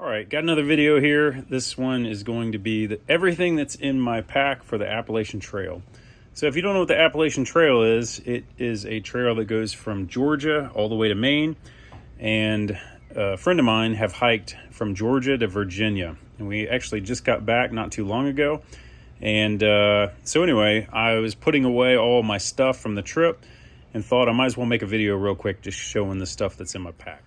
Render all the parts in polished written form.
All right, got another video here. This one is going to be everything that's in my pack for the Appalachian Trail. So if you don't know what the Appalachian Trail is, it is a trail that goes from Georgia all the way to Maine. And a friend of mine have hiked from Georgia to Virginia. And we actually just got back not too long ago. And so anyway, I was putting away all my stuff from the trip and thought I might as well make a video real quick just showing the stuff that's in my pack.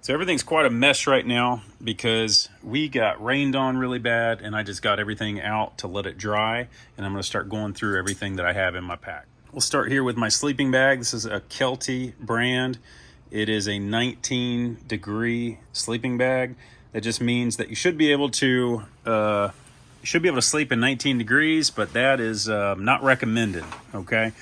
So everything's quite a mess right now because we got rained on really bad and I just got everything out to let it dry, and I'm going to start going through everything that I have in my pack. We'll start here with my sleeping bag. This is a Kelty brand. It is a 19-degree sleeping bag. That just means that you should be able to sleep in 19 degrees, but that is not recommended, okay?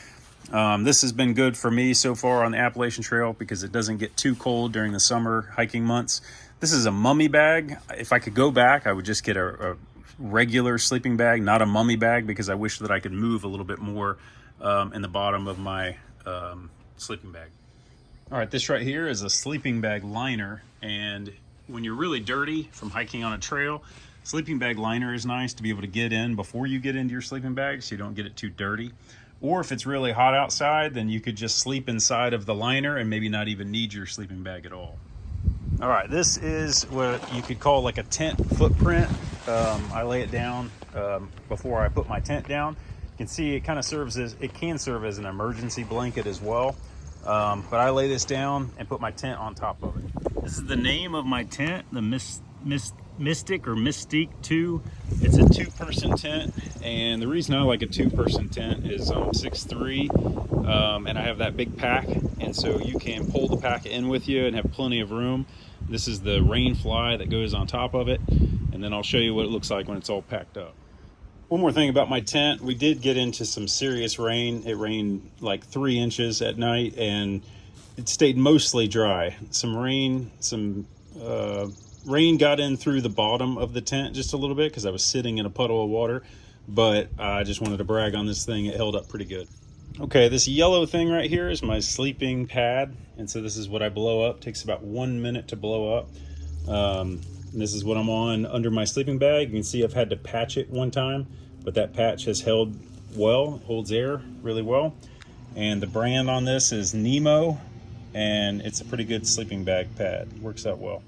This has been good for me so far on the Appalachian Trail because it doesn't get too cold during the summer hiking months. This is a mummy bag. If I could go back, I would just get a regular sleeping bag, not a mummy bag, because I wish that I could move a little bit more in the bottom of my sleeping bag. All right, this right here is a sleeping bag liner, and when you're really dirty from hiking on a trail, sleeping bag liner is nice to be able to get in before you get into your sleeping bag so you don't get it too dirty. Or if it's really hot outside, then you could just sleep inside of the liner and maybe not even need your sleeping bag at all. All right, this is what you could call like a tent footprint. I lay it down before I put my tent down. You can see it kind of can serve as an emergency blanket as well. But I lay this down and put my tent on top of it. This is the name of my tent, the Mystic or Mystique 2. It's a 2-person tent, and the reason I like a 2-person tent is I'm 6'3", and I have that big pack, and so you can pull the pack in with you and have plenty of room. This is the rain fly that goes on top of it, and then I'll show you what it looks like when it's all packed up. One more thing about my tent, we did get into some serious rain. It rained like 3 inches at night, and it stayed mostly dry. Some rain got in through the bottom of the tent just a little bit because I was sitting in a puddle of water, but I just wanted to brag on this thing. It held up pretty good. Okay, this yellow thing right here is my sleeping pad, and so this is what I blow up. It takes about 1 minute to blow up. And this is what I'm on under my sleeping bag. You can see I've had to patch it one time, but that patch has held well. It holds air really well. And the brand on this is Nemo, and it's a pretty good sleeping bag pad. Works out well.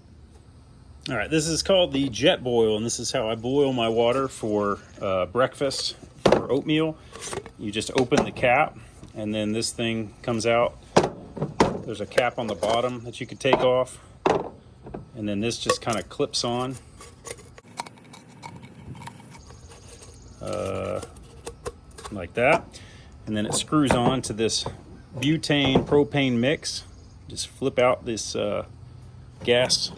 All right, this is called the Jet Boil, and this is how I boil my water for breakfast or oatmeal. You just open the cap, and then this thing comes out. There's a cap on the bottom that you could take off, and then this just kind of clips on. Like that. And then it screws on to this butane propane mix. Just flip out this gas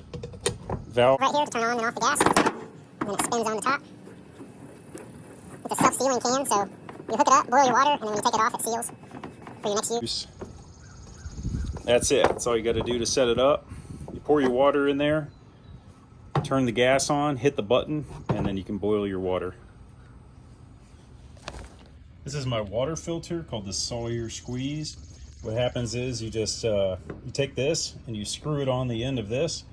valve right here to turn on and off the gas, and then it spins on the top. It's a self-sealing can, so you hook it up, boil your water, and then when you take it off, it seals for your next use. That's it. That's all you got to do to set it up. You pour your water in there, turn the gas on, hit the button, and then you can boil your water. This is my water filter called the Sawyer Squeeze. What happens is you just you take this and you screw it on the end of this.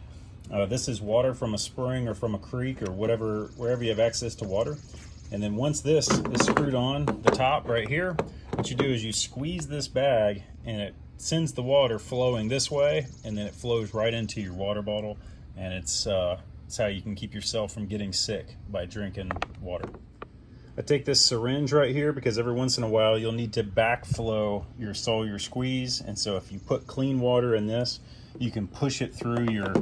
This is water from a spring or from a creek or wherever you have access to water. And then once this is screwed on the top right here, what you do is you squeeze this bag and it sends the water flowing this way, and then it flows right into your water bottle. And it's how you can keep yourself from getting sick by drinking water. I take this syringe right here because every once in a while you'll need to backflow your Sawyer Squeeze. And so if you put clean water in this, you can push it through your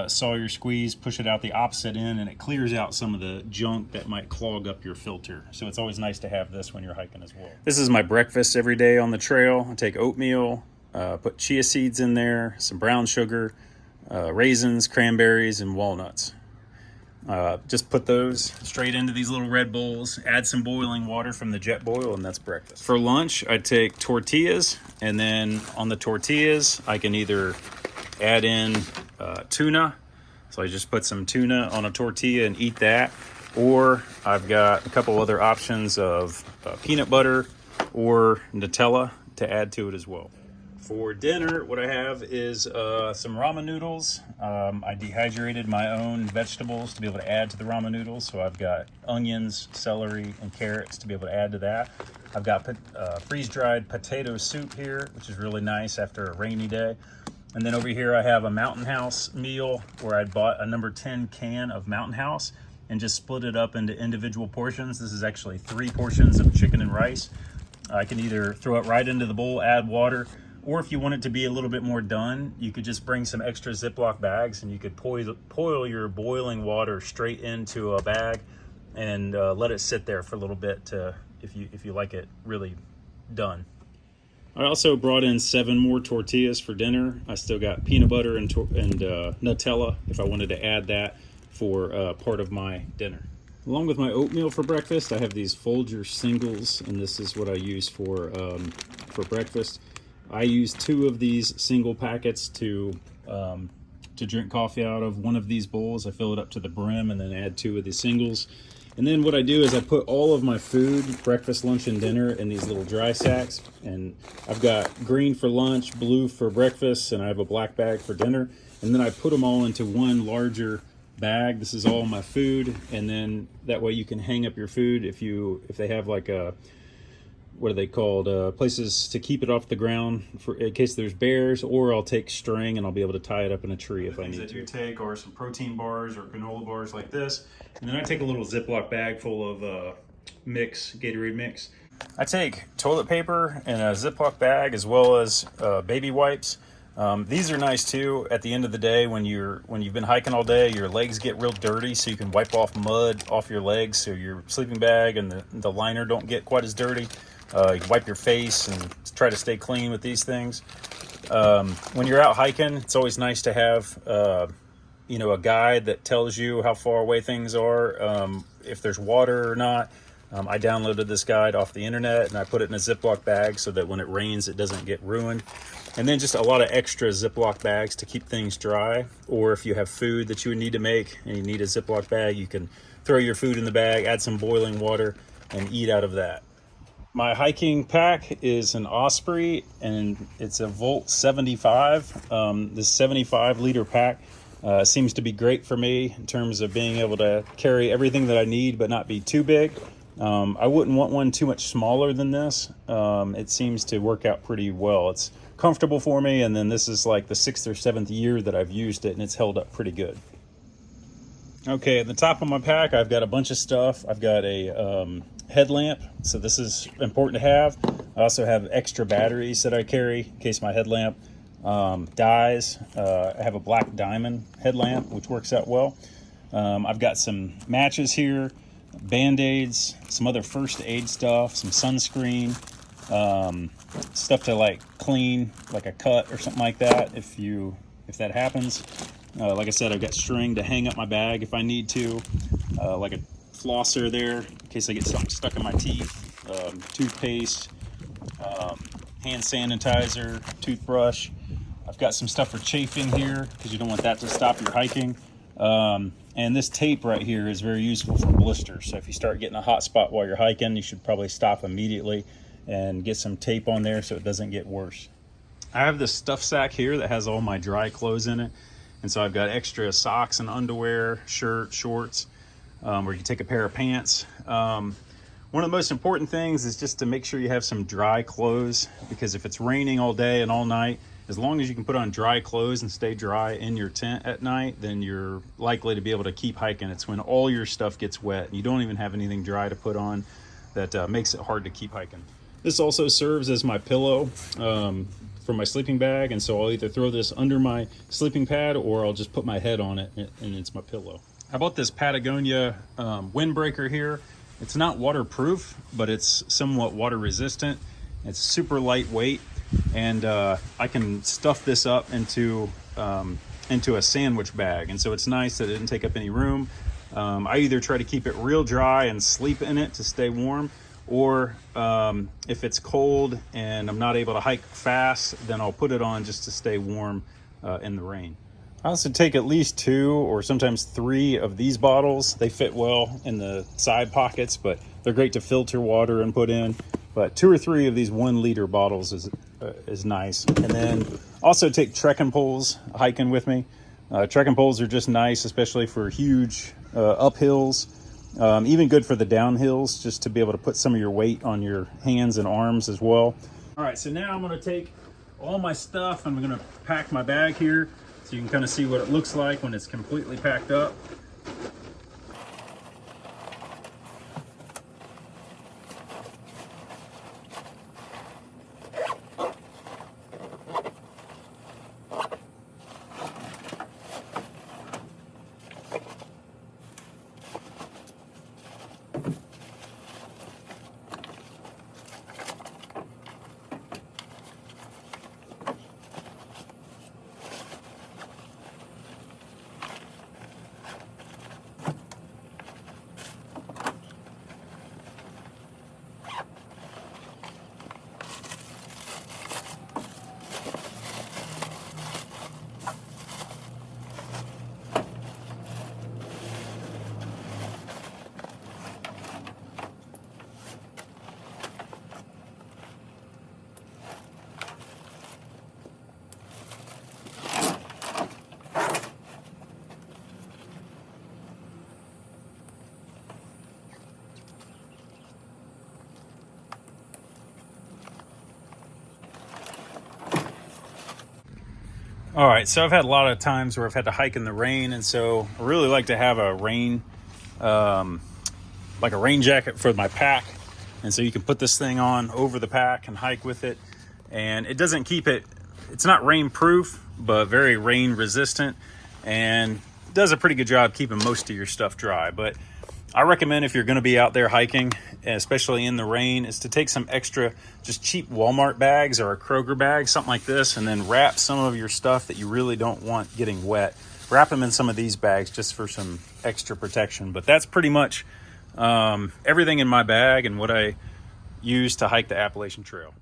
Sawyer Squeeze, push it out the opposite end, and it clears out some of the junk that might clog up your filter. So it's always nice to have this when you're hiking as well. This is my breakfast every day on the trail. I take oatmeal, put chia seeds in there, some brown sugar, raisins, cranberries, and walnuts. Just put those straight into these little red bowls, add some boiling water from the Jet Boil, and that's breakfast. For lunch, I take tortillas, and then on the tortillas, I can either add in tuna. So I just put some tuna on a tortilla and eat that. Or I've got a couple other options of peanut butter or Nutella to add to it as well. For dinner, what I have is some ramen noodles. I dehydrated my own vegetables to be able to add to the ramen noodles. So I've got onions, celery, and carrots to be able to add to that. I've got freeze-dried potato soup here, which is really nice after a rainy day. And then over here I have a Mountain House meal where I bought a number 10 can of Mountain House and just split it up into individual portions. This is actually 3 portions of chicken and rice. I can either throw it right into the bowl, add water, or if you want it to be a little bit more done, you could just bring some extra Ziploc bags and you could pour your boiling water straight into a bag and let it sit there for a little bit if you like it really done. I also brought in 7 more tortillas for dinner. I still got peanut butter and Nutella if I wanted to add that for part of my dinner. Along with my oatmeal for breakfast, I have these Folger singles, and this is what I use for breakfast. I use 2 of these single packets to drink coffee out of. One of these bowls, I fill it up to the brim and then add 2 of these singles. And then what I do is I put all of my food, breakfast, lunch, and dinner in these little dry sacks. And I've got green for lunch, blue for breakfast, and I have a black bag for dinner. And then I put them all into one larger bag. This is all my food. And then that way you can hang up your food if they have like a, what are they called, places to keep it off the ground for in case there's bears, or I'll take string and I'll be able to tie it up in a tree if I need to. The things I do take are some protein bars or granola bars like this, and then I take a little Ziploc bag full of Gatorade mix. I take toilet paper in a Ziploc bag as well as baby wipes. These are nice too. At the end of the day, when you've been hiking all day, your legs get real dirty, so you can wipe off mud off your legs, so your sleeping bag and the liner don't get quite as dirty. You can wipe your face and try to stay clean with these things. When you're out hiking, it's always nice to have a guide that tells you how far away things are, if there's water or not. I downloaded this guide off the internet and I put it in a Ziploc bag so that when it rains it doesn't get ruined. And then just a lot of extra Ziploc bags to keep things dry. Or if you have food that you would need to make and you need a Ziploc bag, you can throw your food in the bag, add some boiling water, and eat out of that. My hiking pack is an Osprey, and it's a Volt 75. This 75-liter pack seems to be great for me in terms of being able to carry everything that I need but not be too big. I wouldn't want one too much smaller than this. It seems to work out pretty well. It's comfortable for me, and then this is like the 6th or 7th year that I've used it, and it's held up pretty good. Okay, at the top of my pack, I've got a bunch of stuff. I've got a headlamp, so this is important to have. I also have extra batteries that I carry in case my headlamp dies. I have a black diamond headlamp, which works out well. I've got some matches here, Band-Aids, some other first aid stuff, some sunscreen, stuff to like clean like a cut or something like that if that happens. Like I said, I've got string to hang up my bag if I need to, like a flosser there in case I get something stuck in my teeth, toothpaste, hand sanitizer, toothbrush. I've got some stuff for chafing here because you don't want that to stop your hiking. And this tape right here is very useful for blisters. So if you start getting a hot spot while you're hiking, you should probably stop immediately and get some tape on there so it doesn't get worse. I have this stuff sack here that has all my dry clothes in it. And so I've got extra socks and underwear, shirt, shorts, or you can take a pair of pants. One of the most important things is just to make sure you have some dry clothes, because if it's raining all day and all night, as long as you can put on dry clothes and stay dry in your tent at night, then you're likely to be able to keep hiking. It's when all your stuff gets wet and you don't even have anything dry to put on that makes it hard to keep hiking. This also serves as my pillow for my sleeping bag, and so I'll either throw this under my sleeping pad or I'll just put my head on it and it's my pillow. I bought this Patagonia windbreaker here. It's not waterproof, but it's somewhat water resistant. It's super lightweight, and I can stuff this up into a sandwich bag, and so it's nice that it didn't take up any room. I either try to keep it real dry and sleep in it to stay warm, or if it's cold and I'm not able to hike fast, then I'll put it on just to stay warm in the rain. I also take at least 2 or sometimes 3 of these bottles. They fit well in the side pockets, but they're great to filter water and put in. But 2 or 3 of these 1 liter bottles is is nice. And then also take trekking poles hiking with me. Trekking poles are just nice, especially for huge uphills. Even good for the downhills, just to be able to put some of your weight on your hands and arms as well. All right, so now I'm gonna take all my stuff and I'm gonna pack my bag here so you can kind of see what it looks like when it's completely packed up. All right, so I've had a lot of times where I've had to hike in the rain, and so I really like to have a rain, like a rain jacket for my pack. And so you can put this thing on over the pack and hike with it. And it doesn't keep it, it's not rain proof, but very rain resistant, and does a pretty good job keeping most of your stuff dry. But I recommend, if you're going to be out there hiking, especially in the rain, is to take some extra just cheap Walmart bags or a Kroger bag, something like this, and then wrap some of your stuff that you really don't want getting wet. Wrap them in some of these bags just for some extra protection. But that's pretty much everything in my bag and what I use to hike the Appalachian Trail.